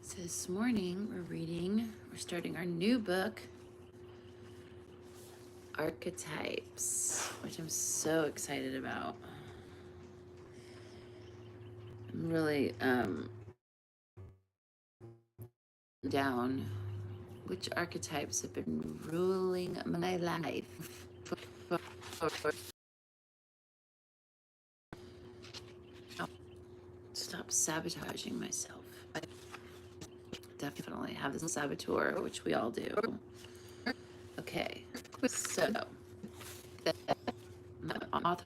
So this morning we're starting our new book, Archetypes, which I'm so excited about. I'm really down which archetypes have been ruling my life. Stop sabotaging myself. I definitely have this saboteur, which we all do. Okay, so my author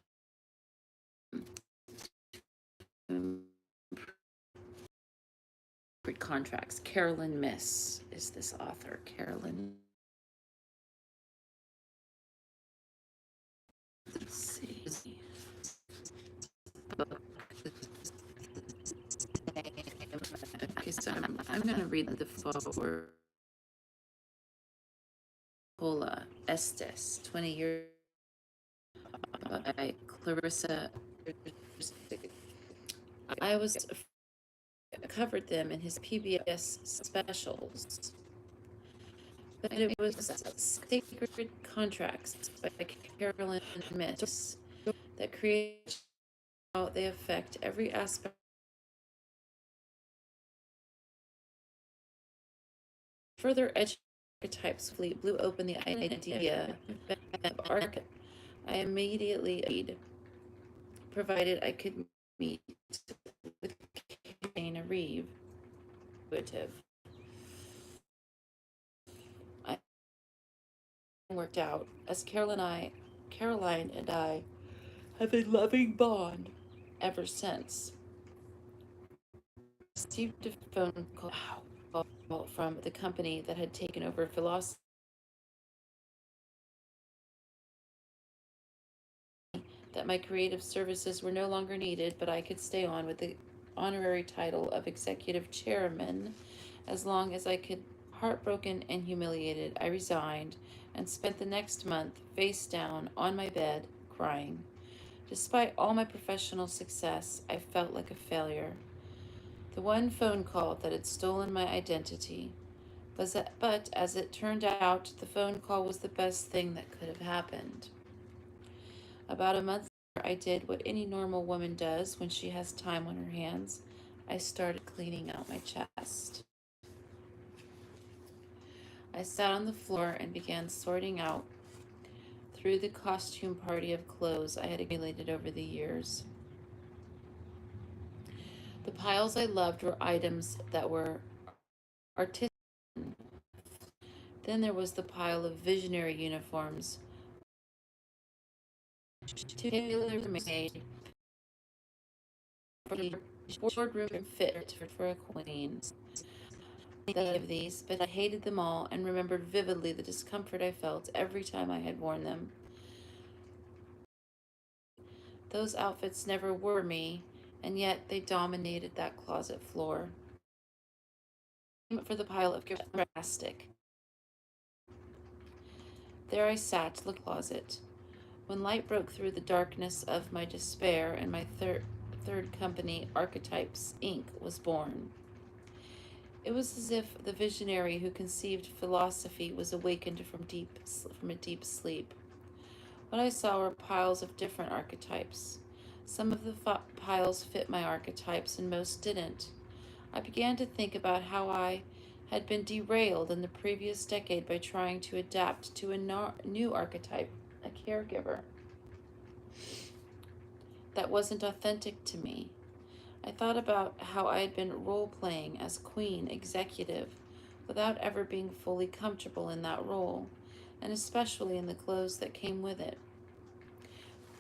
contracts. Carolyn Miss is this author. Carolyn. Let's see. Okay, so I'm going to read the foreword. Hola Estes, 20 years by Clarissa. I was covered them in his PBS specials, but it was Sacred Contracts by Carolyn Miss that created how they affect every aspect. Further archetypes blew open the idea of archetype. I immediately agreed, provided I could meet with Kana Reeve. I worked out as Caroline and I have a loving bond ever since. I received a phone call from the company that had taken over philosophy that my creative services were no longer needed, but I could stay on with the honorary title of executive chairman as long as I could. Heartbroken and humiliated, I resigned and spent the next month face down on my bed, crying. Despite all my professional success, I felt like a failure. The one phone call that had stolen my identity. But as it turned out, the phone call was the best thing that could have happened. About a month later, I did what any normal woman does when she has time on her hands. I started cleaning out my chest. I sat on the floor and began sorting out through the costume party of clothes I had accumulated over the years. The piles I loved were items that were artistic. Then there was the pile of visionary uniforms, tailor-made for the boardroom fit for a queen. Of these, but I hated them all and remembered vividly the discomfort I felt every time I had worn them. Those outfits never were me, and yet they dominated that closet floor. For the pile of plastic. There I sat, looking at the closet, when light broke through the darkness of my despair and my third company, Archetypes Inc., was born. It was as if the visionary who conceived philosophy was awakened from a deep sleep. What I saw were piles of different archetypes. Some of the piles fit my archetypes and most didn't. I began to think about how I had been derailed in the previous decade by trying to adapt to a new archetype, a caregiver, that wasn't authentic to me. I thought about how I had been role-playing as queen executive without ever being fully comfortable in that role, and especially in the clothes that came with it.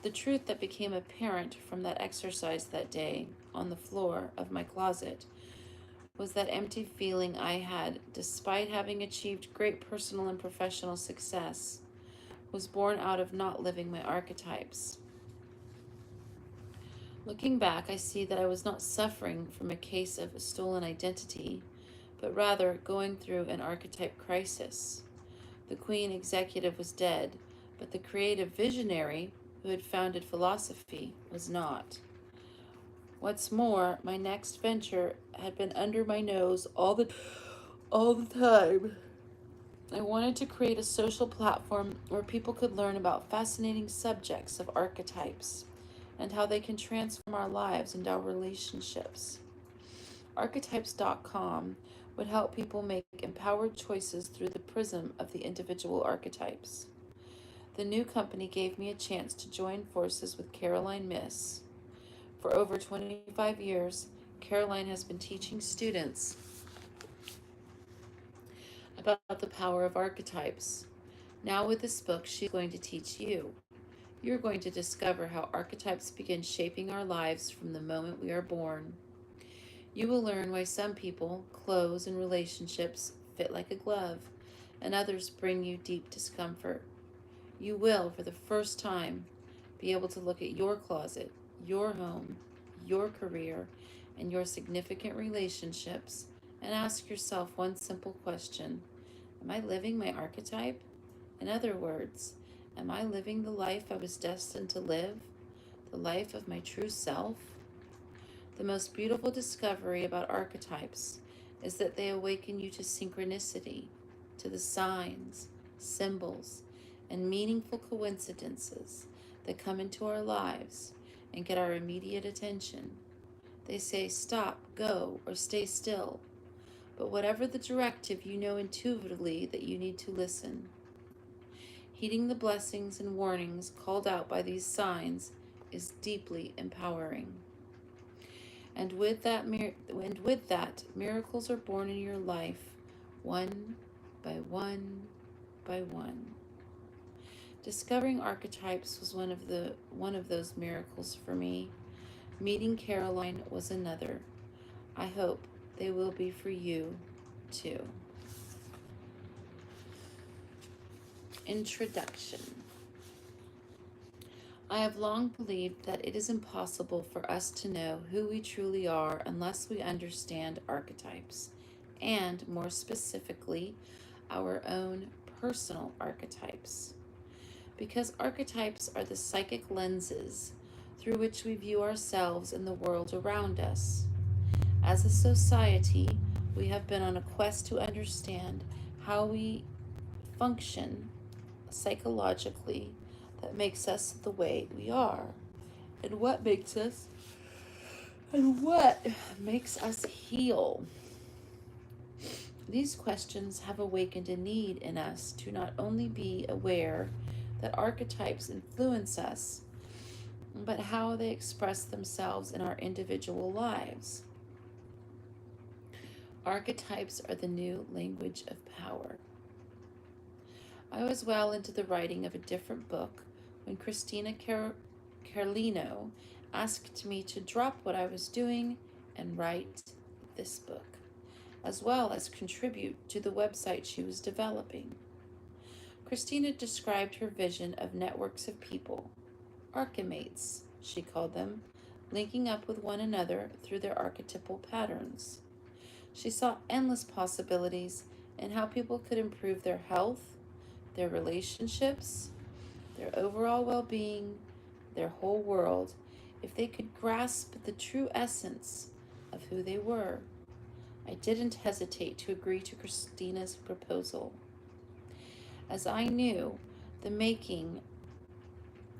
The truth that became apparent from that exercise that day on the floor of my closet was that empty feeling I had, despite having achieved great personal and professional success, was born out of not living my archetypes. Looking back, I see that I was not suffering from a case of stolen identity, but rather going through an archetype crisis. The queen executive was dead, but the creative visionary who had founded philosophy was not. What's more, my next venture had been under my nose all the time. I wanted to create a social platform where people could learn about fascinating subjects of archetypes and how they can transform our lives and our relationships. Archetypes.com would help people make empowered choices through the prism of the individual archetypes. The new company gave me a chance to join forces with Caroline Miss. For over 25 years, Caroline has been teaching students about the power of archetypes. Now, with this book, she's going to teach you. You're going to discover how archetypes begin shaping our lives from the moment we are born. You will learn why some people, clothes, and relationships fit like a glove, and others bring you deep discomfort. You will, for the first time, be able to look at your closet, your home, your career, and your significant relationships and ask yourself one simple question: am I living my archetype? In other words, am I living the life I was destined to live? The life of my true self? The most beautiful discovery about archetypes is that they awaken you to synchronicity, to the signs, symbols, and meaningful coincidences that come into our lives and get our immediate attention. They say stop, go, or stay still. But whatever the directive, you know intuitively that you need to listen. Heeding the blessings and warnings called out by these signs is deeply empowering. And with that, miracles are born in your life, one by one by one. Discovering archetypes was one of those miracles for me. Meeting Caroline was another. I hope they will be for you too. Introduction. I have long believed that it is impossible for us to know who we truly are unless we understand archetypes, and more specifically, our own personal archetypes. Because archetypes are the psychic lenses through which we view ourselves and the world around us. As a society, we have been on a quest to understand how we function psychologically that makes us the way we are, and what makes us heal. These questions have awakened a need in us to not only be aware that archetypes influence us, but how they express themselves in our individual lives. Archetypes are the new language of power. I was well into the writing of a different book when Christina Carlino asked me to drop what I was doing and write this book, as well as contribute to the website she was developing. Christina described her vision of networks of people, archimates, she called them, linking up with one another through their archetypal patterns. She saw endless possibilities in how people could improve their health, their relationships, their overall well-being, their whole world, if they could grasp the true essence of who they were. I didn't hesitate to agree to Christina's proposal, as I knew that making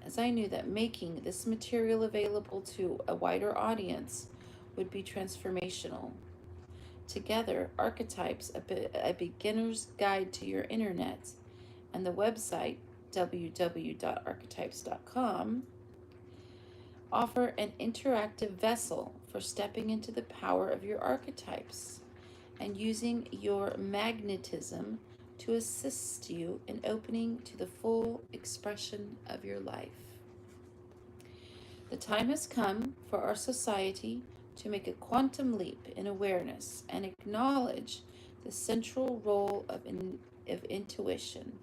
this material available to a wider audience would be transformational. Together, Archetypes, a beginner's guide to your internet, and the website www.archetypes.com offer an interactive vessel for stepping into the power of your archetypes and using your magnetism to assist you in opening to the full expression of your life. The time has come for our society to make a quantum leap in awareness and acknowledge the central role of intuition.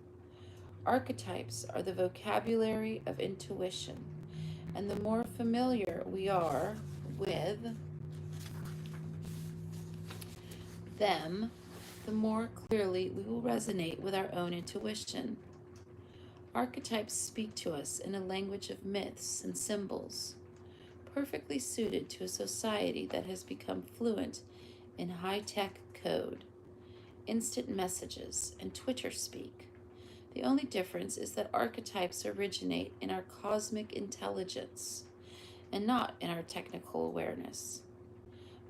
Archetypes are the vocabulary of intuition, and the more familiar we are with them, the more clearly we will resonate with our own intuition. Archetypes speak to us in a language of myths and symbols, perfectly suited to a society that has become fluent in high-tech code, instant messages, and Twitter speak. The only difference is that archetypes originate in our cosmic intelligence and not in our technical awareness.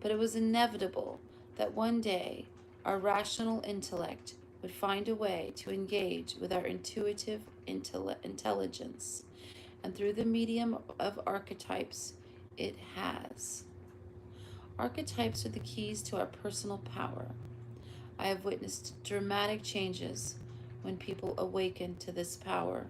But it was inevitable that one day our rational intellect would find a way to engage with our intuitive intelligence, and through the medium of archetypes, it has. Archetypes are the keys to our personal power. I have witnessed dramatic changes when people awaken to this power.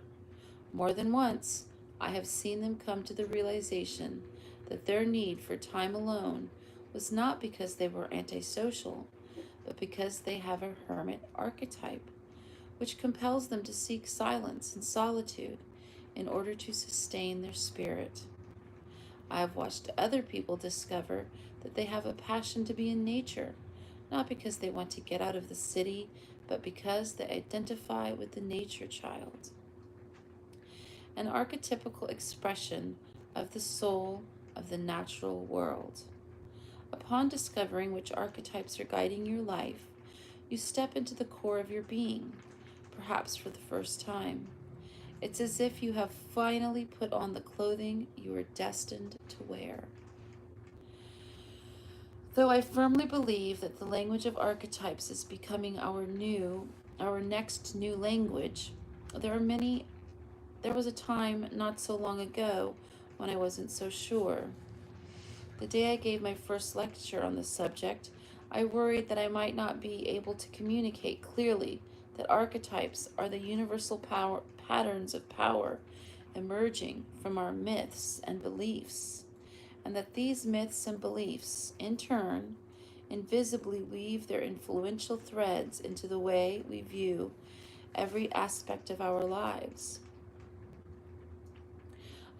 More than once, I have seen them come to the realization that their need for time alone was not because they were antisocial, but because they have a hermit archetype, which compels them to seek silence and solitude in order to sustain their spirit. I have watched other people discover that they have a passion to be in nature, not because they want to get out of the city, but because they identify with the nature child, an archetypical expression of the soul of the natural world. Upon discovering which archetypes are guiding your life, you step into the core of your being, perhaps for the first time. It's as if you have finally put on the clothing you were destined to wear. Though I firmly believe that the language of archetypes is becoming our next new language, there was a time not so long ago when I wasn't so sure. The day I gave my first lecture on the subject, I worried that I might not be able to communicate clearly that archetypes are the universal patterns of power emerging from our myths and beliefs, and that these myths and beliefs, in turn, invisibly weave their influential threads into the way we view every aspect of our lives.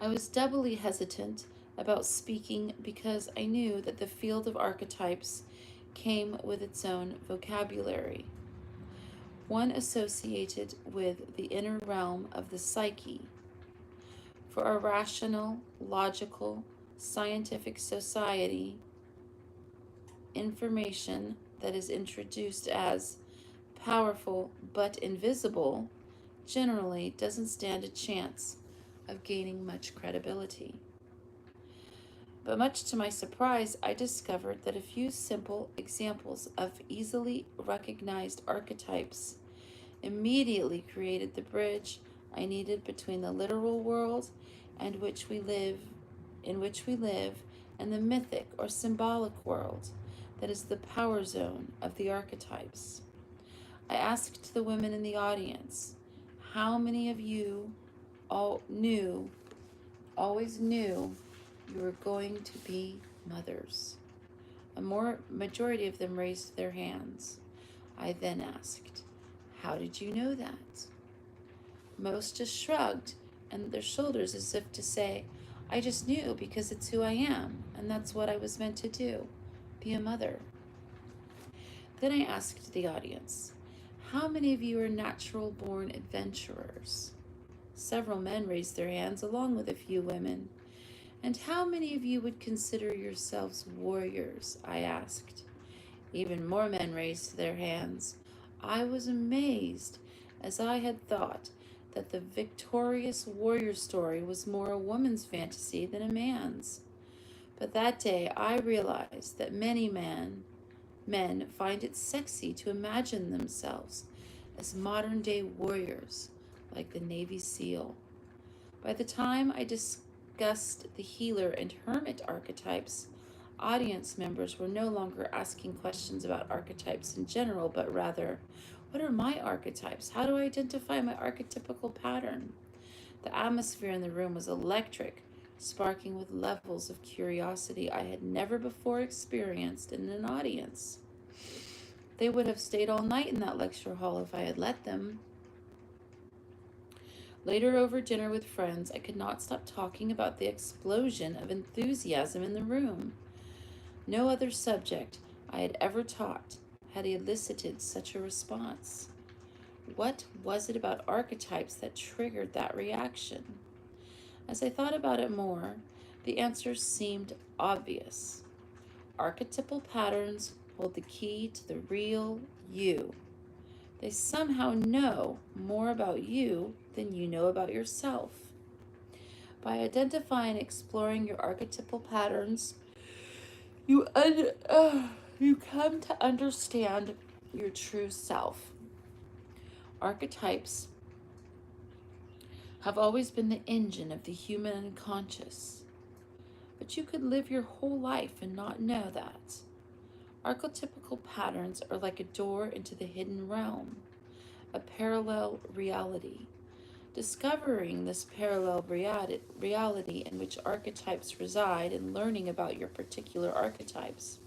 I was doubly hesitant about speaking because I knew that the field of archetypes came with its own vocabulary, one associated with the inner realm of the psyche. For a rational, logical, scientific society, information that is introduced as powerful but invisible generally doesn't stand a chance of gaining much credibility. But much to my surprise, I discovered that a few simple examples of easily recognized archetypes immediately created the bridge I needed between the literal world and in which we live and the mythic or symbolic world that is the power zone of the archetypes. I asked the women in the audience, how many of you always knew you were going to be mothers? A majority of them raised their hands. I then asked, how did you know that? Most just shrugged and their shoulders as if to say, I just knew because it's who I am, and that's what I was meant to do, be a mother. Then I asked the audience, how many of you are natural-born adventurers? Several men raised their hands along with a few women. And how many of you would consider yourselves warriors? I asked. Even more men raised their hands. I was amazed, as I had thought that the victorious warrior story was more a woman's fantasy than a man's. But that day I realized that many men find it sexy to imagine themselves as modern-day warriors, like the Navy SEAL. By the time I discussed the healer and hermit archetypes, audience members were no longer asking questions about archetypes in general, but rather, what are my archetypes? How do I identify my archetypical pattern? The atmosphere in the room was electric, sparking with levels of curiosity I had never before experienced in an audience. They would have stayed all night in that lecture hall if I had let them. Later, over dinner with friends, I could not stop talking about the explosion of enthusiasm in the room. No other subject I had ever taught had elicited such a response. What was it about archetypes that triggered that reaction? As I thought about it more, The answer seemed obvious. Archetypal patterns hold the key to the real you. They somehow know more about you than you know about yourself. By identifying and exploring your archetypal patterns, you come to understand your true self. Archetypes have always been the engine of the human unconscious, but you could live your whole life and not know that. Archetypical patterns are like a door into the hidden realm, a parallel reality. Discovering this parallel reality in which archetypes reside and learning about your particular archetypes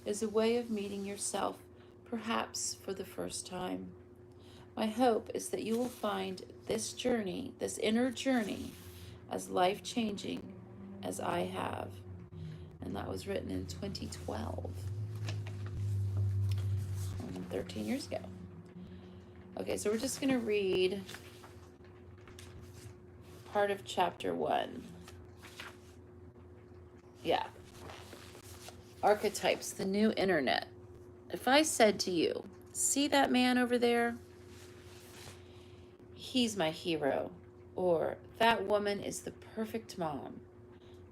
is a way of meeting yourself, perhaps for the first time. My hope is that you will find this journey, this inner journey, as life-changing as I have. And that was written in 2012, 13 years ago. Okay, so we're just going to read part of chapter 1. Yeah. Archetypes, the new internet. If I said to you, see that man over there? He's my hero. Or that woman is the perfect mom.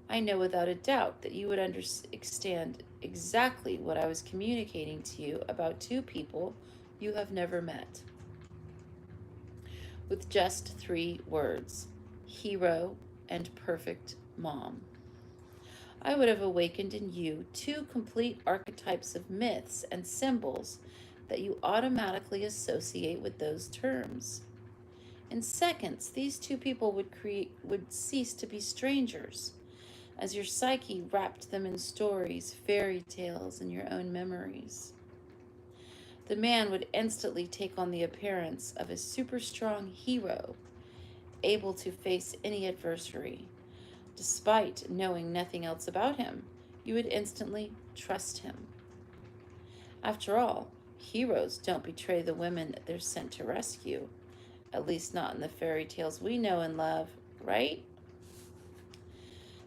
I know without a doubt that you would understand exactly what I was communicating to you about two people you have never met. With just 3 words, hero and perfect mom. I would have awakened in you 2 complete archetypes of myths and symbols that you automatically associate with those terms. In seconds, these 2 people would cease to be strangers, as your psyche wrapped them in stories, fairy tales, and your own memories. The man would instantly take on the appearance of a super strong hero, able to face any adversary. Despite knowing nothing else about him, you would instantly trust him. After all, heroes don't betray the women they're sent to rescue, at least not in the fairy tales we know and love, right?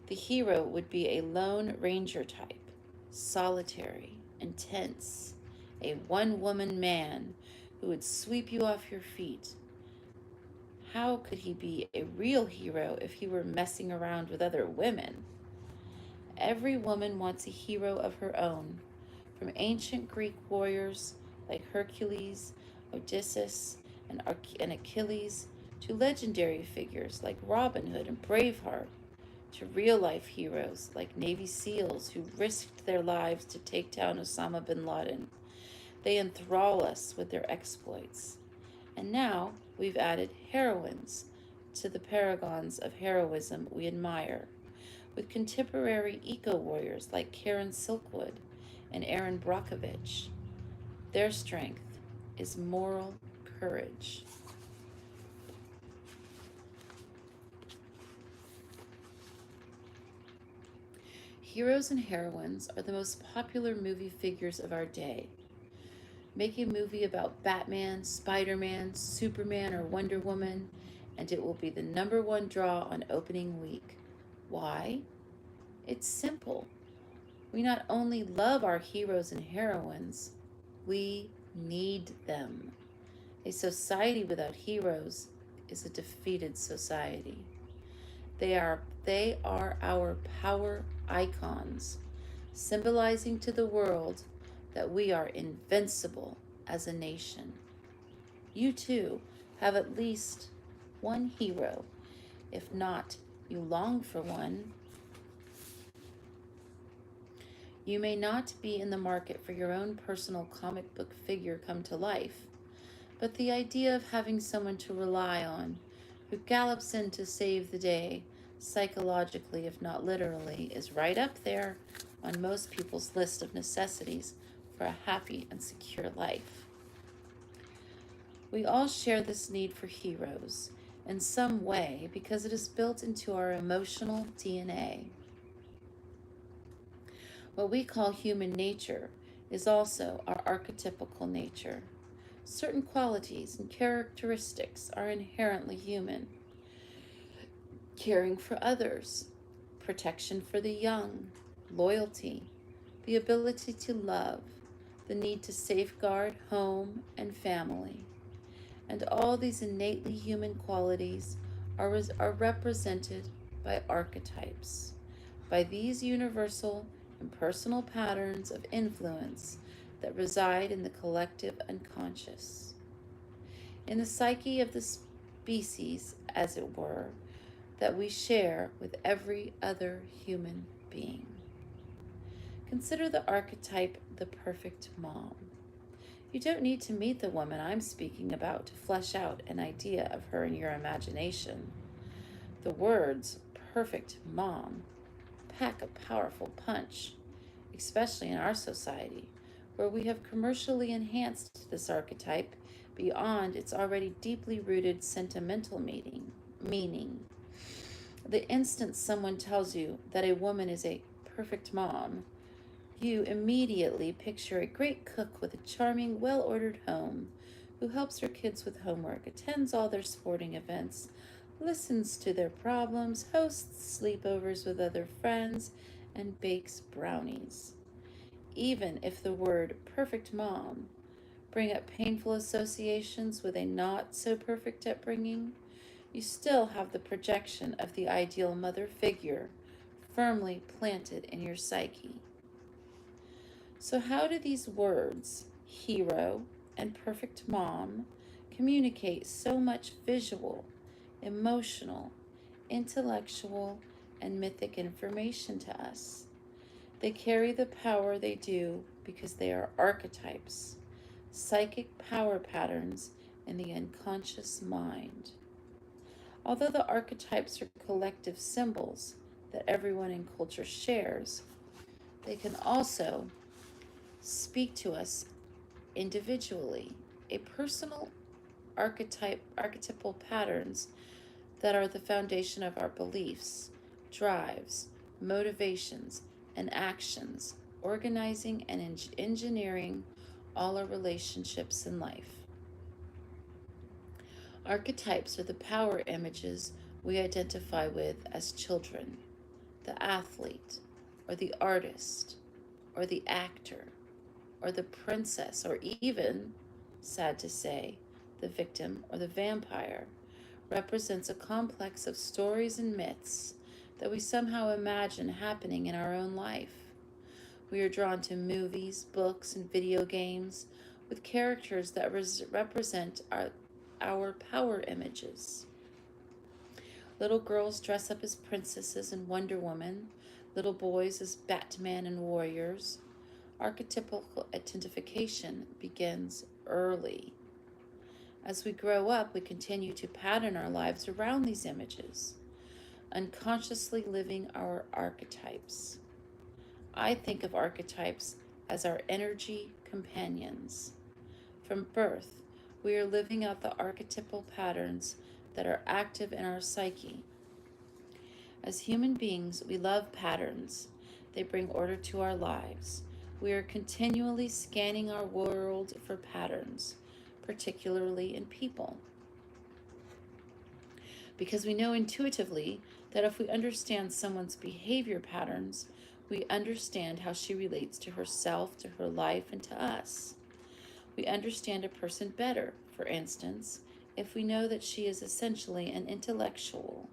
The hero would be a lone ranger type, solitary, intense, a one-woman man who would sweep you off your feet. How could he be a real hero if he were messing around with other women? Every woman wants a hero of her own, from ancient Greek warriors like Hercules, Odysseus, and Achilles, to legendary figures like Robin Hood and Braveheart, to real-life heroes like Navy SEALs who risked their lives to take down Osama bin Laden. They enthrall us with their exploits. And now we've added heroines to the paragons of heroism we admire, with contemporary eco-warriors like Karen Silkwood and Erin Brockovich. Their strength is moral courage. Heroes and heroines are the most popular movie figures of our day. Make a movie about Batman, Spider-Man, Superman, or Wonder Woman, and it will be the #1 draw on opening week. Why? It's simple. We not only love our heroes and heroines, we need them. A society without heroes is a defeated society. They are our power icons, symbolizing to the world that we are invincible as a nation. You too have at least one hero. If not, you long for one. You may not be in the market for your own personal comic book figure come to life, but the idea of having someone to rely on who gallops in to save the day, psychologically if not literally, is right up there on most people's list of necessities for a happy and secure life. We all share this need for heroes in some way because it is built into our emotional DNA. What we call human nature is also our archetypical nature. Certain qualities and characteristics are inherently human. Caring for others, protection for the young, loyalty, the ability to love, the need to safeguard home and family. And all these innately human qualities are represented by archetypes, by these universal and personal patterns of influence that reside in the collective unconscious, in the psyche of the species, as it were, that we share with every other human being. Consider the archetype the perfect mom. You don't need to meet the woman I'm speaking about to flesh out an idea of her in your imagination. The words perfect mom pack a powerful punch, especially in our society, where we have commercially enhanced this archetype beyond its already deeply rooted sentimental meaning. The instant someone tells you that a woman is a perfect mom, you immediately picture a great cook with a charming, well-ordered home who helps her kids with homework, attends all their sporting events, listens to their problems, hosts sleepovers with other friends, and bakes brownies. Even if the word perfect mom bring up painful associations with a not so perfect upbringing, you still have the projection of the ideal mother figure firmly planted in your psyche. So, how do these words, hero and perfect mom, communicate so much visual, emotional, intellectual, and mythic information to us? They carry the power they do because they are archetypes, psychic power patterns in the unconscious mind. Although the archetypes are collective symbols that everyone in culture shares, they can also speak to us individually. A personal archetypal patterns that are the foundation of our beliefs, drives, motivations, and actions, organizing and engineering all our relationships in life. Archetypes are the power images we identify with as children: the athlete, or the artist, or the actor, or the princess, or even, sad to say, the victim or the vampire, represents a complex of stories and myths that we somehow imagine happening in our own life. We are drawn to movies, books, and video games with characters that represent our power images. Little girls dress up as princesses and Wonder Woman, little boys as Batman and warriors. Archetypal identification begins early. As we grow up, we continue to pattern our lives around these images, unconsciously living our archetypes. I think of archetypes as our energy companions. From birth, we are living out the archetypal patterns that are active in our psyche. As human beings, we love patterns. They bring order to our lives. We are continually scanning our world for patterns, particularly in people. Because we know intuitively that if we understand someone's behavior patterns, we understand how she relates to herself, to her life, and to us. We understand a person better, for instance, if we know that she is essentially an intellectual.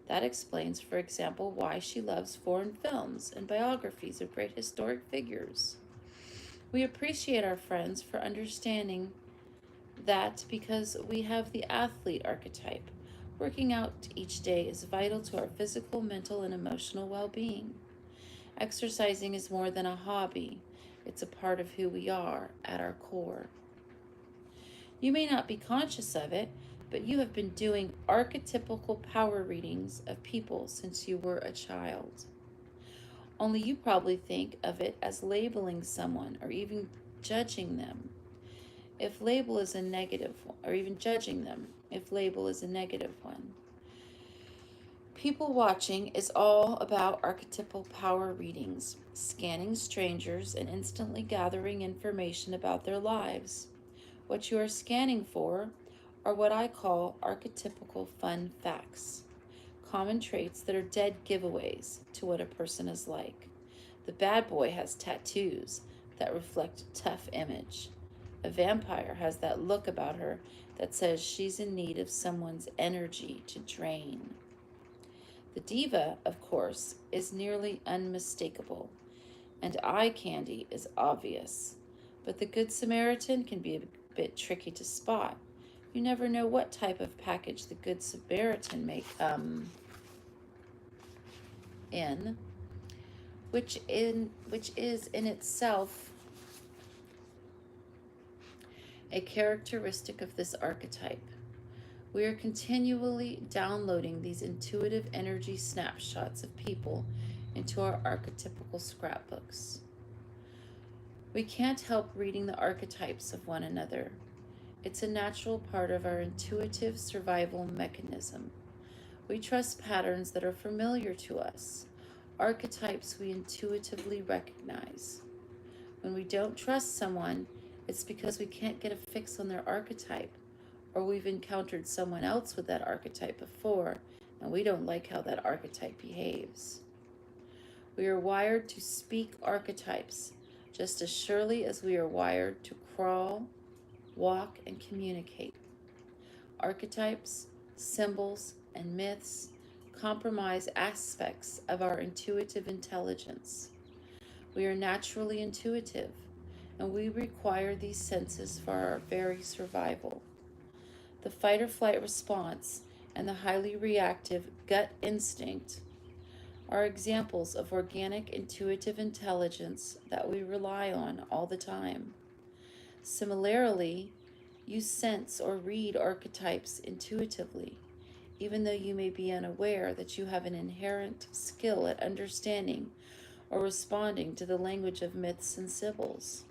That explains, for example, why she loves foreign films and biographies of great historic figures. We appreciate our friends for understanding that because we have the athlete archetype. Working out each day is vital to our physical, mental, and emotional well-being. Exercising is more than a hobby. It's a part of who we are at our core. You may not be conscious of it, but you have been doing archetypical power readings of people since you were a child. Only you probably think of it as labeling someone or even judging them. If label is a negative one, or even judging them, if label is a negative one. People watching is all about archetypal power readings, scanning strangers and instantly gathering information about their lives. What you are scanning for are what I call archetypical fun facts, common traits that are dead giveaways to what a person is like. The bad boy has tattoos that reflect a tough image. A vampire has that look about her that says she's in need of someone's energy to drain. The diva, of course, is nearly unmistakable, and eye candy is obvious. But the Good Samaritan can be a bit tricky to spot. You never know what type of package the Good Samaritan may come in, which is in itself a characteristic of this archetype. We are continually downloading these intuitive energy snapshots of people into our archetypical scrapbooks. We can't help reading the archetypes of one another. It's a natural part of our intuitive survival mechanism. We trust patterns that are familiar to us, archetypes we intuitively recognize. When we don't trust someone, it's because we can't get a fix on their archetype, or we've encountered someone else with that archetype before, and we don't like how that archetype behaves. We are wired to speak archetypes just as surely as we are wired to crawl, walk, and communicate. Archetypes, symbols, and myths compromise aspects of our intuitive intelligence. We are naturally intuitive, and we require these senses for our very survival. The fight or flight response and the highly reactive gut instinct are examples of organic intuitive intelligence that we rely on all the time. Similarly, you sense or read archetypes intuitively, even though you may be unaware that you have an inherent skill at understanding or responding to the language of myths and symbols.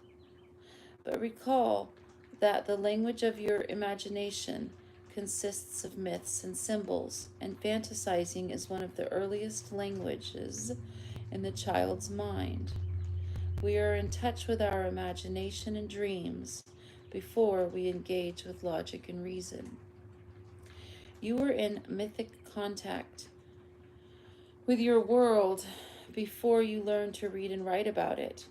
But recall that the language of your imagination consists of myths and symbols, and fantasizing is one of the earliest languages in the child's mind. We are in touch with our imagination and dreams before we engage with logic and reason. You were in mythic contact with your world before you learned to read and write about it.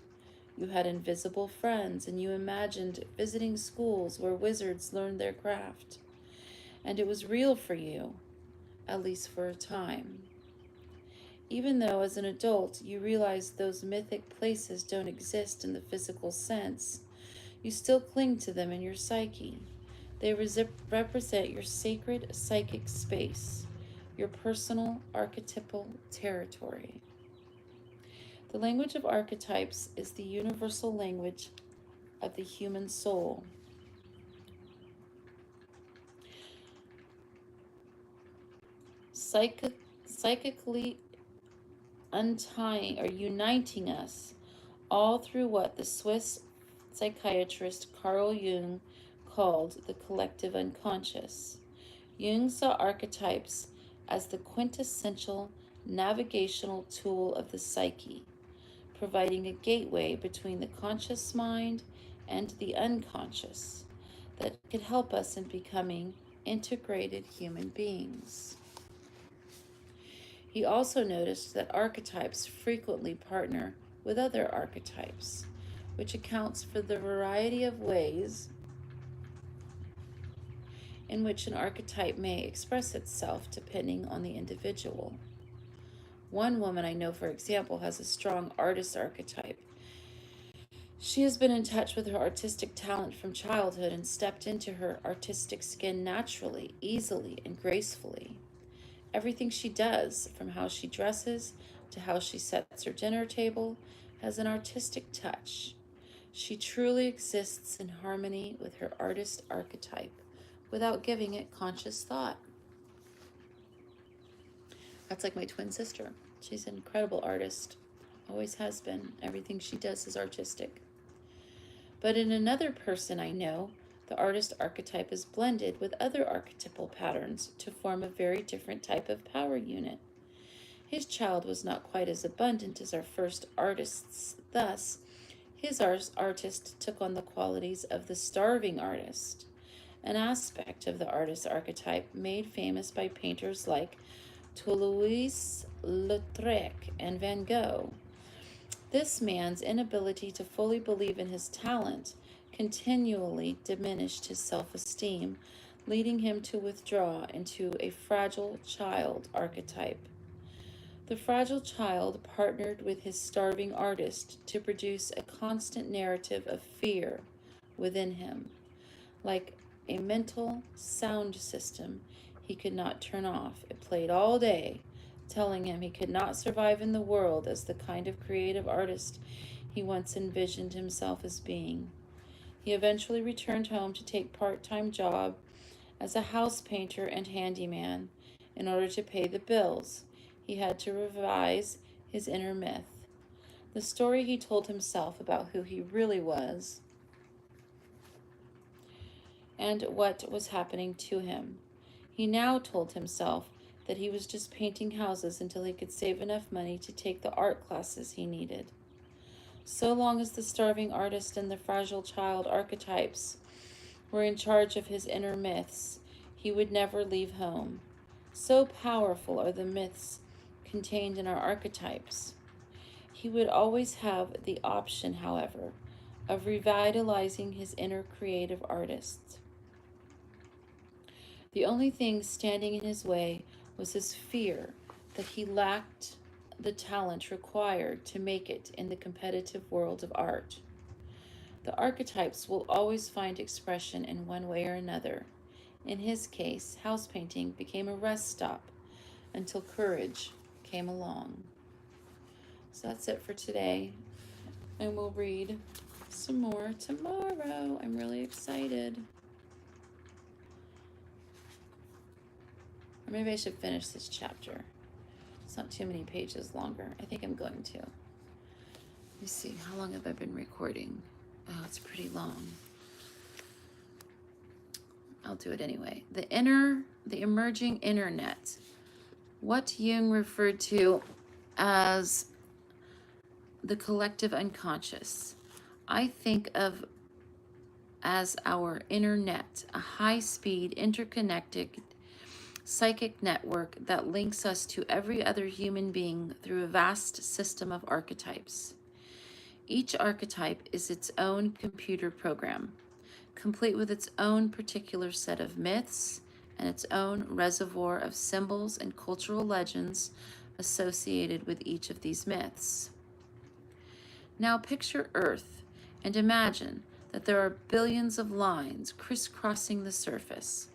You had invisible friends, and you imagined visiting schools where wizards learned their craft. And it was real for you, at least for a time. Even though as an adult you realize those mythic places don't exist in the physical sense, you still cling to them in your psyche. They represent your sacred psychic space, your personal archetypal territory. The language of archetypes is the universal language of the human soul. Psychically untying or uniting us all through what the Swiss psychiatrist Carl Jung called the collective unconscious. Jung saw archetypes as the quintessential navigational tool of the psyche, providing a gateway between the conscious mind and the unconscious that could help us in becoming integrated human beings. He also noticed that archetypes frequently partner with other archetypes, which accounts for the variety of ways in which an archetype may express itself depending on the individual. One woman I know, for example, has a strong artist archetype. She has been in touch with her artistic talent from childhood and stepped into her artistic skin naturally, easily, and gracefully. Everything she does, from how she dresses to how she sets her dinner table, has an artistic touch. She truly exists in harmony with her artist archetype without giving it conscious thought. That's like my twin sister. She's an incredible artist, always has been. Everything she does is artistic. But in another person I know, the artist archetype is blended with other archetypal patterns to form a very different type of power unit. His child was not quite as abundant as our first artist's, thus, his artist took on the qualities of the starving artist, an aspect of the artist archetype made famous by painters like Toulouse-Lautrec, and Van Gogh. This man's inability to fully believe in his talent continually diminished his self-esteem, leading him to withdraw into a fragile child archetype. The fragile child partnered with his starving artist to produce a constant narrative of fear within him, like a mental sound system he could not turn off. It played all day, telling him he could not survive in the world as the kind of creative artist he once envisioned himself as being. He eventually returned home to take part-time job as a house painter and handyman. In order to pay the bills, he had to revise his inner myth, the story he told himself about who he really was and what was happening to him. He now told himself that he was just painting houses until he could save enough money to take the art classes he needed. So long as the starving artist and the fragile child archetypes were in charge of his inner myths, he would never leave home. So powerful are the myths contained in our archetypes. He would always have the option, however, of revitalizing his inner creative artist. The only thing standing in his way was his fear that he lacked the talent required to make it in the competitive world of art. The archetypes will always find expression in one way or another. In his case, house painting became a rest stop until courage came along. So that's it for today. And we'll read some more tomorrow. I'm really excited. Or maybe I should finish this chapter. It's not too many pages longer. I think I'm going to. Let me see. How long have I been recording? Oh, it's pretty long. I'll do it anyway. The emerging internet. What Jung referred to as the collective unconscious, I think of as our internet, a high-speed, interconnected psychic network that links us to every other human being through a vast system of archetypes. Each archetype is its own computer program, complete with its own particular set of myths and its own reservoir of symbols and cultural legends associated with each of these myths. Now picture Earth and imagine that there are billions of lines crisscrossing the surface,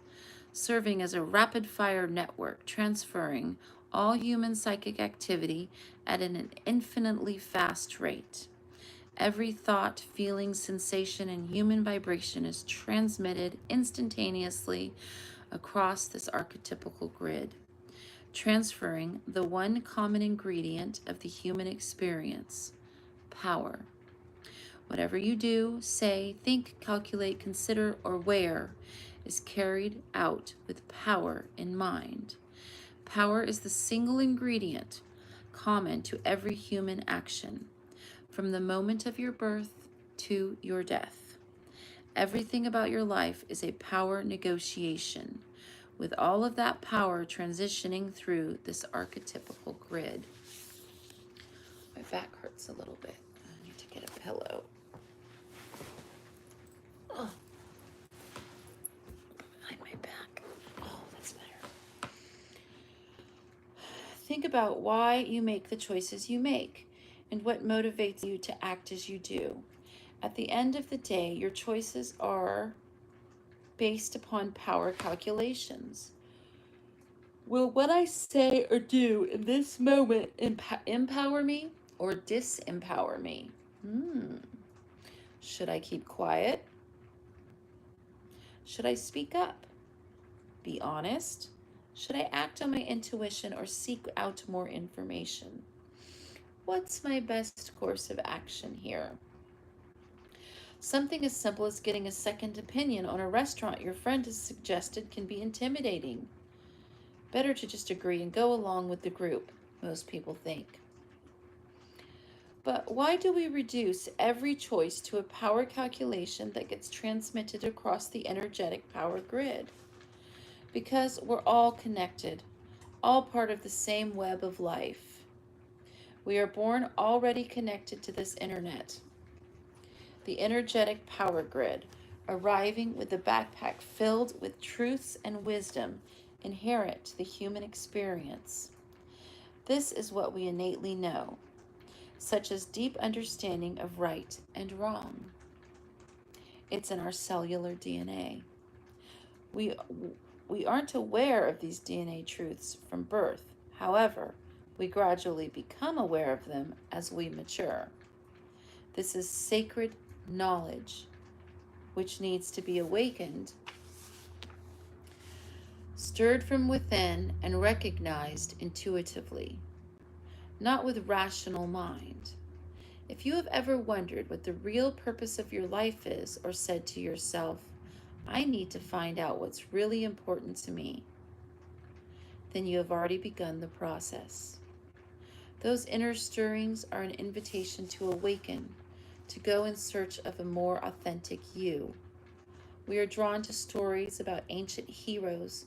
serving as a rapid-fire network, transferring all human psychic activity at an infinitely fast rate. Every thought, feeling, sensation, and human vibration is transmitted instantaneously across this archetypical grid, transferring the one common ingredient of the human experience, power. Whatever you do, say, think, calculate, consider, or wear is carried out with power in mind. Power is the single ingredient common to every human action, from the moment of your birth to your death. Everything about your life is a power negotiation, with all of that power transitioning through this archetypical grid. My back hurts a little bit. I need to get a pillow. Oh. Behind my back. Oh, that's better. Think about why you make the choices you make and what motivates you to act as you do. At the end of the day, your choices are based upon power calculations. Will what I say or do in this moment empower me or disempower me? Should I keep quiet? Should I speak up? Be honest? Should I act on my intuition or seek out more information? What's my best course of action here? Something as simple as getting a second opinion on a restaurant your friend has suggested can be intimidating. Better to just agree and go along with the group, most people think. But why do we reduce every choice to a power calculation that gets transmitted across the energetic power grid? Because we're all connected. all part of the same web of life. We are born already connected to this internet, the energetic power grid, arriving with a backpack filled with truths and wisdom inherent to the human experience. This is what we innately know, such as deep understanding of right and wrong. It's in our cellular DNA. We, we aren't aware of these DNA truths from birth. However, we gradually become aware of them as we mature. This is sacred knowledge, which needs to be awakened, stirred from within, and recognized intuitively, not with rational mind. If you have ever wondered what the real purpose of your life is, or said to yourself, I need to find out what's really important to me, then you have already begun the process. Those inner stirrings are an invitation to awaken, to go in search of a more authentic you. We are drawn to stories about ancient heroes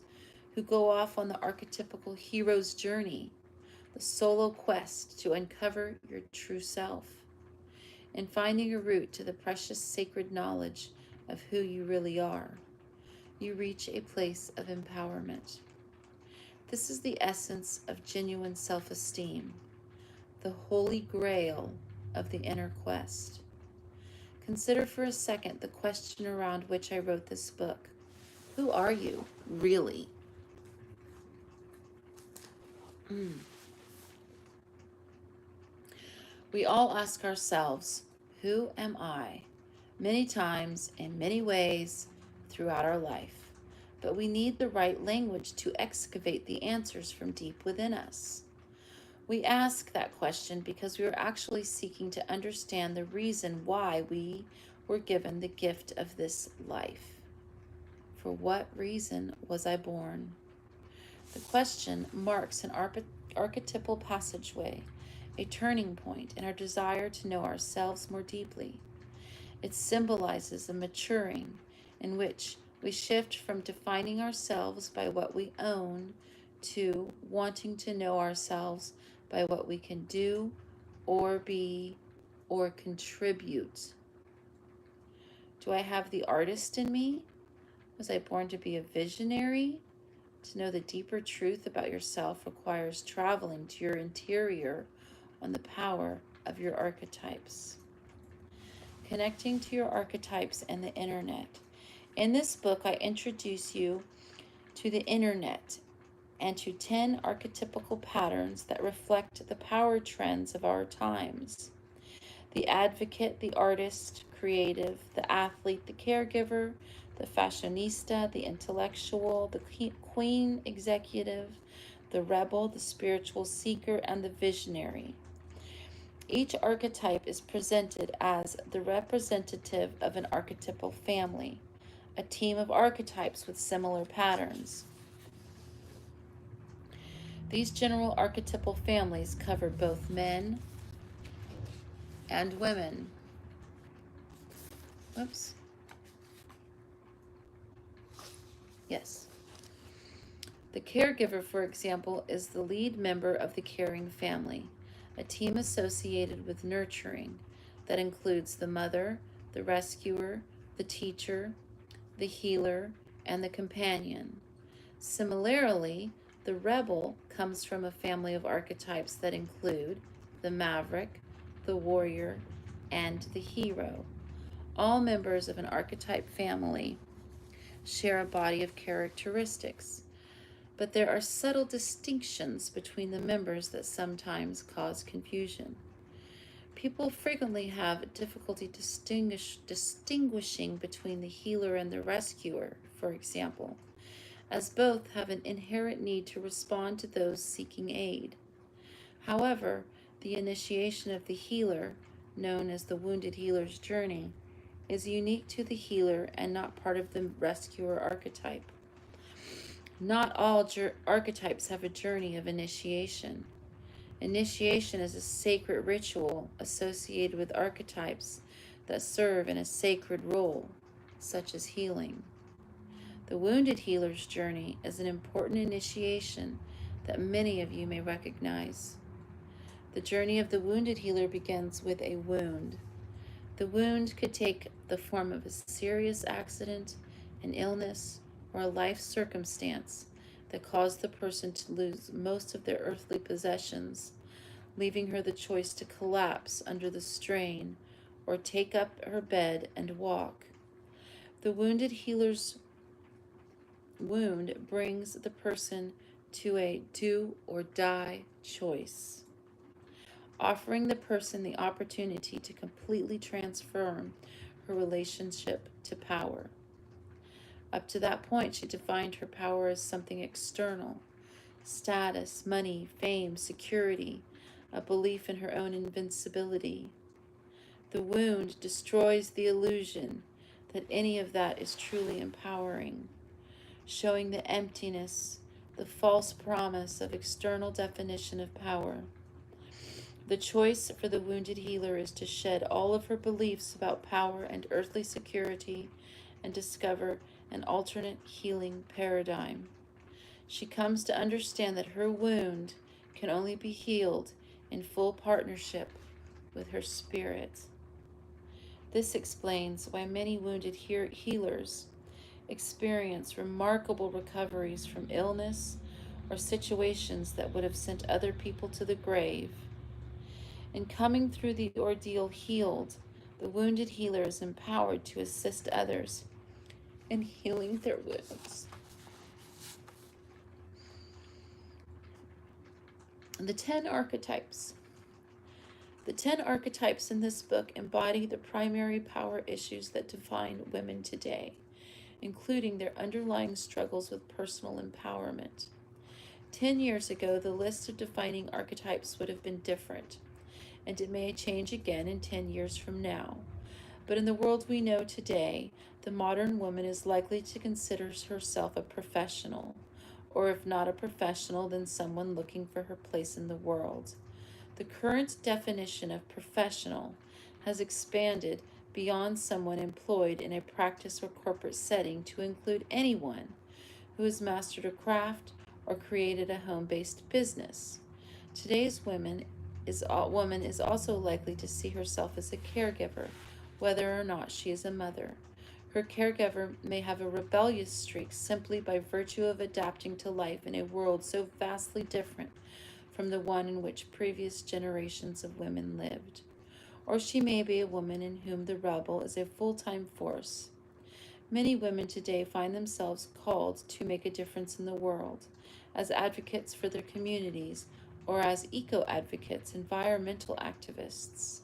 who go off on the archetypical hero's journey, the solo quest to uncover your true self, and finding a route to the precious sacred knowledge of who you really are. You reach a place of empowerment. This is the essence of genuine self-esteem, the holy grail of the inner quest. Consider for a second the question around which I wrote this book. Who are you, really? We all ask ourselves, who am I? Many times, in many ways, throughout our life. But we need the right language to excavate the answers from deep within us. We ask that question because we are actually seeking to understand the reason why we were given the gift of this life. For what reason was I born? The question marks an archetypal passageway, a turning point in our desire to know ourselves more deeply. It symbolizes a maturing in which we shift from defining ourselves by what we own to wanting to know ourselves by what we can do or be or contribute. Do I have the artist in me? Was I born to be a visionary? To know the deeper truth about yourself requires traveling to your interior on the power of your archetypes. Connecting to your archetypes and the internet. In this book, I introduce you to the internet and to 10 archetypical patterns that reflect the power trends of our times. The advocate, the artist, creative, the athlete, the caregiver, the fashionista, the intellectual, the queen executive, the rebel, the spiritual seeker, and the visionary. Each archetype is presented as the representative of an archetypal family, a team of archetypes with similar patterns. These general archetypal families cover both men and women. Whoops. Yes. The caregiver, for example, is the lead member of the caring family, a team associated with nurturing that includes the mother, the rescuer, the teacher, the healer, and the companion. Similarly, the rebel comes from a family of archetypes that include the maverick, the warrior, and the hero. All members of an archetype family share a body of characteristics, but there are subtle distinctions between the members that sometimes cause confusion. People frequently have difficulty distinguishing between the healer and the rescuer, for example, as both have an inherent need to respond to those seeking aid. However, the initiation of the healer, known as the wounded healer's journey, is unique to the healer and not part of the rescuer archetype. Not all archetypes have a journey of initiation. Initiation is a sacred ritual associated with archetypes that serve in a sacred role, such as healing. The wounded healer's journey is an important initiation that many of you may recognize. The journey of the wounded healer begins with a wound. The wound could take the form of a serious accident, an illness, or a life circumstance that caused the person to lose most of their earthly possessions, leaving her the choice to collapse under the strain or take up her bed and walk. The wounded healer's wound brings the person to a do or die choice, offering the person the opportunity to completely transform her relationship to power. Up to that point, she defined her power as something external: status, money, fame, security, a belief in her own invincibility. The wound destroys the illusion that any of that is truly empowering, showing the emptiness, the false promise of external definition of power. The choice for the wounded healer is to shed all of her beliefs about power and earthly security and discover an alternate healing paradigm. She comes to understand that her wound can only be healed in full partnership with her spirit. This explains why many wounded healers experience remarkable recoveries from illness or situations that would have sent other people to the grave. In coming through the ordeal healed, the wounded healer is empowered to assist others in healing their wounds. The 10 archetypes. The 10 archetypes in this book embody the primary power issues that define women today, including their underlying struggles with personal empowerment. 10 years ago, the list of defining archetypes would have been different, and it may change again in 10 years from now. But in the world we know today, the modern woman is likely to consider herself a professional, or if not a professional, then someone looking for her place in the world. The current definition of professional has expanded beyond someone employed in a practice or corporate setting to include anyone who has mastered a craft or created a home-based business. Today's woman is also likely to see herself as a caregiver, whether or not she is a mother. Her caregiver may have a rebellious streak simply by virtue of adapting to life in a world so vastly different from the one in which previous generations of women lived. Or she may be a woman in whom the rebel is a full-time force. Many women today find themselves called to make a difference in the world, as advocates for their communities, or as eco-advocates, environmental activists,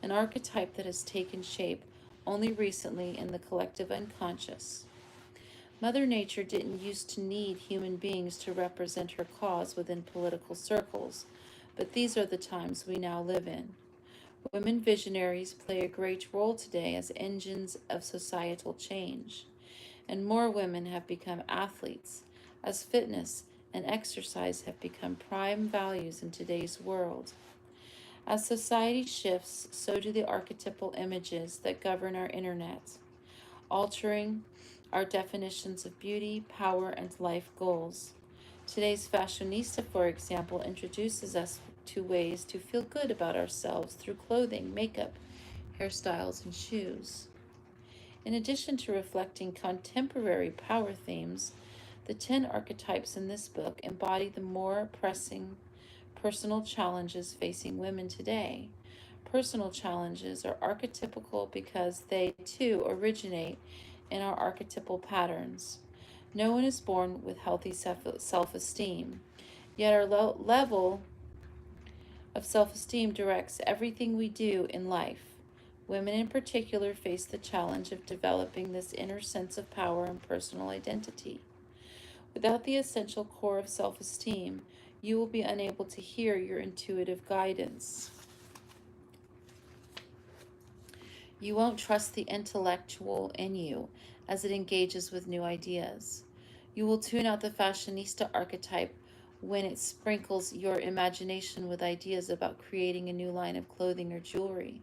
an archetype that has taken shape only recently in the collective unconscious. Mother Nature didn't used to need human beings to represent her cause within political circles, but these are the times we now live in. Women visionaries play a great role today as engines of societal change, and more women have become athletes, as fitness and exercise have become prime values in today's world. As society shifts, so do the archetypal images that govern our internet, altering our definitions of beauty, power, and life goals. Today's fashionista, for example, introduces us to ways to feel good about ourselves through clothing, makeup, hairstyles, and shoes. In addition to reflecting contemporary power themes, the 10 archetypes in this book embody the more pressing personal challenges facing women today. Personal challenges are archetypical because they, too, originate in our archetypal patterns. No one is born with healthy self-esteem, yet our level of self-esteem directs everything we do in life. Women in particular face the challenge of developing this inner sense of power and personal identity. Without the essential core of self-esteem, you will be unable to hear your intuitive guidance. You won't trust the intellectual in you as it engages with new ideas. You will tune out the fashionista archetype when it sprinkles your imagination with ideas about creating a new line of clothing or jewelry.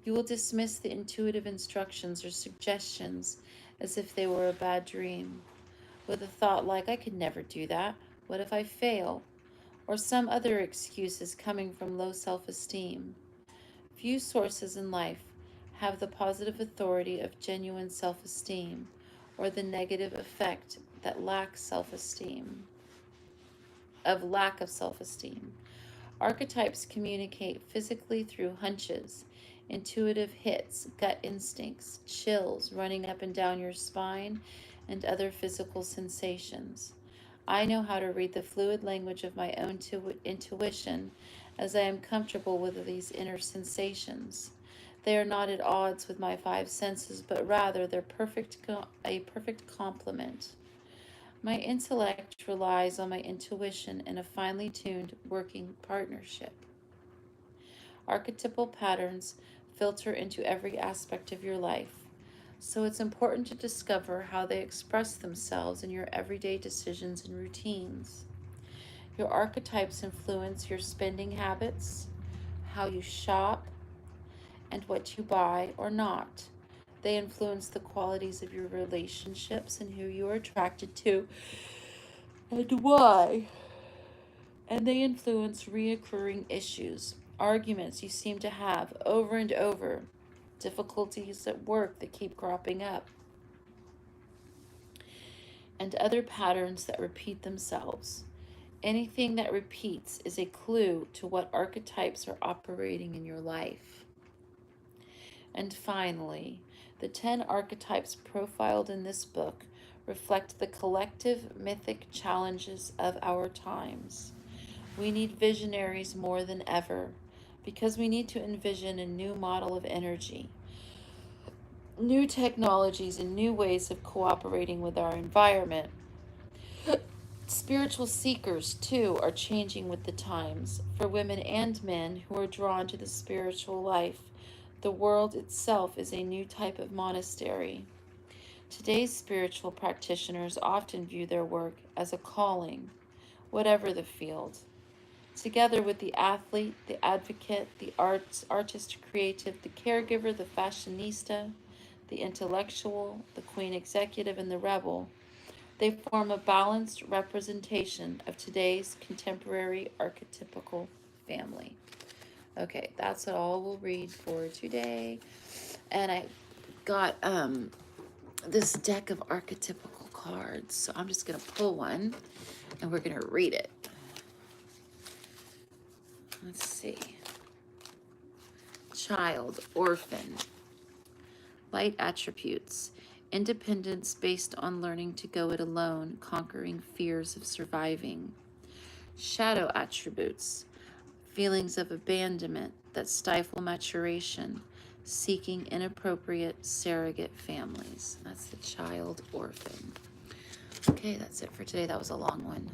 You will dismiss the intuitive instructions or suggestions as if they were a bad dream, with a thought like, I could never do that. What if I fail? Or some other excuses coming from low self-esteem. Few sources in life have the positive authority of genuine self-esteem or the negative effect that lack of self-esteem. Archetypes communicate physically through hunches, intuitive hits, gut instincts, chills running up and down your spine, and other physical sensations. I know how to read the fluid language of my own intuition as I am comfortable with these inner sensations. They are not at odds with my five senses, but rather they're a perfect complement. My intellect relies on my intuition in a finely tuned working partnership. Archetypal patterns filter into every aspect of your life, so it's important to discover how they express themselves in your everyday decisions and routines. Your archetypes influence your spending habits, how you shop, and what you buy or not. They influence the qualities of your relationships and who you are attracted to and why. And they influence reoccurring issues, arguments you seem to have over and over, difficulties at work that keep cropping up, and other patterns that repeat themselves. Anything that repeats is a clue to what archetypes are operating in your life. And finally, the 10 archetypes profiled in this book reflect the collective mythic challenges of our times. We need visionaries more than ever because we need to envision a new model of energy, new technologies, and new ways of cooperating with our environment. Spiritual seekers, too, are changing with the times. For women and men who are drawn to the spiritual life, the world itself is a new type of monastery. Today's spiritual practitioners often view their work as a calling, whatever the field. Together with the athlete, the advocate, the artist creative, the caregiver, the fashionista, the intellectual, the queen executive, and the rebel, they form a balanced representation of today's contemporary archetypical family. Okay, that's all we'll read for today. And I got this deck of archetypical cards, so I'm just going to pull one and we're going to read it. Let's see. Child, orphan, light attributes, independence based on learning to go it alone, conquering fears of surviving. Shadow attributes, feelings of abandonment that stifle maturation, seeking inappropriate surrogate families. That's the child, orphan. Okay, that's it for today. That was a long one.